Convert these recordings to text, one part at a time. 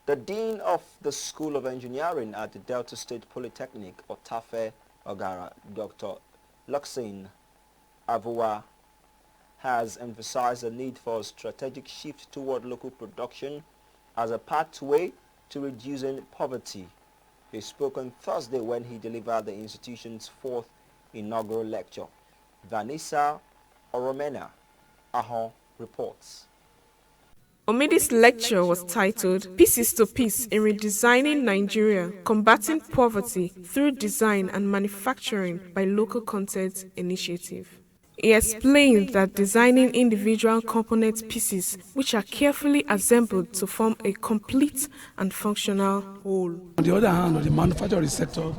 The Dean of the School of Engineering at the Delta State Polytechnic, Otefe-Oghara, Dr. Luxin Avua, has emphasized the need for a strategic shift toward local production as a pathway to reducing poverty. He spoke on Thursday when he delivered the institution's fourth inaugural lecture. Vanessa Oromena Ahon reports. Omidi's lecture was titled Pieces to Peace in Redesigning Nigeria, Combating Poverty Through Design and Manufacturing by Local Content Initiative. He explained that designing individual component pieces which are carefully assembled to form a complete and functional whole. On the other hand, on the manufacturing sector,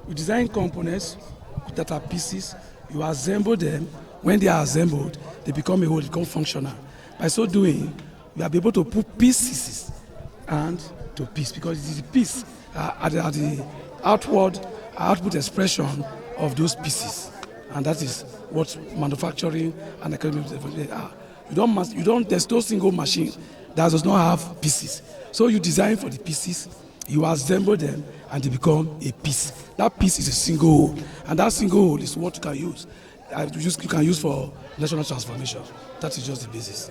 you design components that are pieces, you assemble them. When they are assembled, they become a whole, they become functional. By so doing, we are able to put pieces and to piece, because it is the piece at the output expression of those pieces, and that is what manufacturing and economic development are. There's no single machine that does not have pieces. So you design for the pieces, you assemble them, and they become a piece. That piece is a single whole, and that single whole is what you can use. You can use for national transformation. That is just the basis.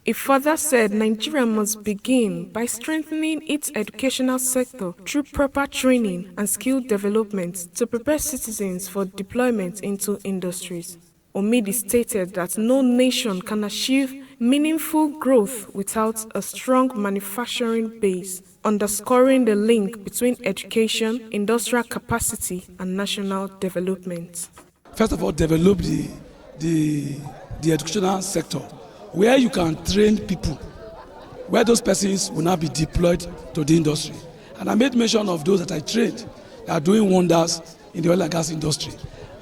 It further said Nigeria must begin by strengthening its educational sector through proper training and skill development to prepare citizens for deployment into industries. Omidi stated that no nation can achieve meaningful growth without a strong manufacturing base, underscoring the link between education, industrial capacity, and national development. First of all, develop the educational sector, where you can train people, where those persons will now be deployed to the industry. And I made mention of those that I trained that are doing wonders in the oil and gas industry.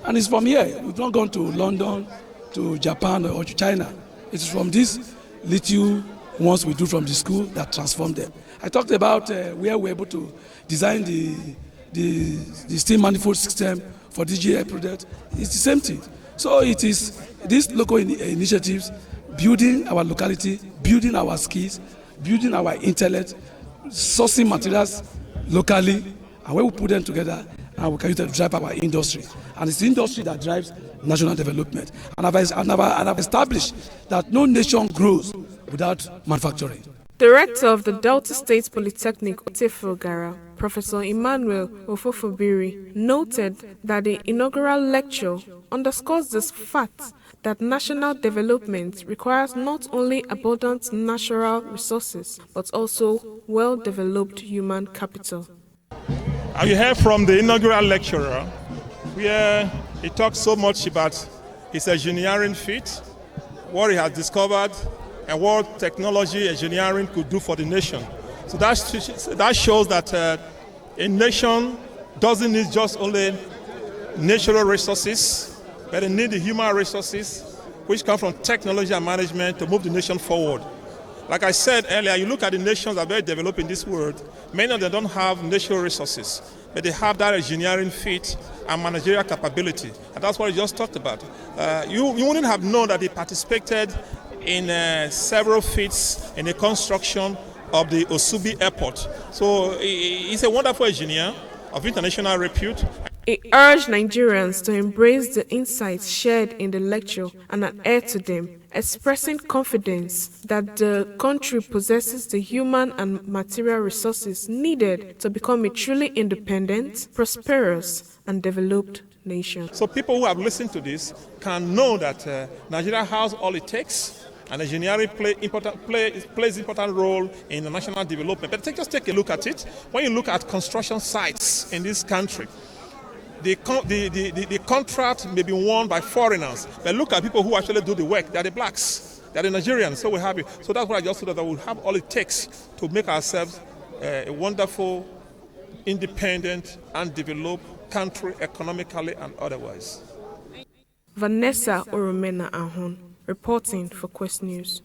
And it's from here. We've not gone to London, to Japan, or to China. It's from these little ones we do from the school that transform them. I talked about where we're able to design the steam manifold system for DGI product. It's the same thing. So it is these local initiatives, building our locality, building our skills, building our intellect, sourcing materials locally, and when we put them together, and we can use them to drive our industry. And it's the industry that drives national development. And I've established that no nation grows without manufacturing. Director of the Delta State Polytechnic, Otefe-Oghara, Professor Emmanuel Ofofobiri, noted that the inaugural lecture underscores this fact that national development requires not only abundant natural resources, but also well-developed human capital. You heard from the inaugural lecturer, where he talked so much about his engineering feat, what he has discovered, and what technology engineering could do for the nation. So that shows that a nation doesn't need just only natural resources, but it needs the human resources which come from technology and management to move the nation forward. Like I said earlier, you look at the nations that are very developed in this world, many of them don't have natural resources, but they have that engineering feat and managerial capability. And that's what I just talked about. You wouldn't have known that they participated in several feats in the construction of the Osubi airport. So he's a wonderful engineer of international repute. He urged Nigerians to embrace the insights shared in the lecture and adhere to them, expressing confidence that the country possesses the human and material resources needed to become a truly independent, prosperous, and developed nation. So people who have listened to this can know that Nigeria has all it takes, and engineering plays important role in the national development. But just take a look at it. When you look at construction sites in this country, the contract may be won by foreigners, but look at people who actually do the work. They're the blacks, they're the Nigerians, so we're happy. So that's what I just thought, that we'll have all it takes to make ourselves a wonderful, independent, and developed country economically and otherwise. Vanessa Oromena Ahon, reporting for Quest News.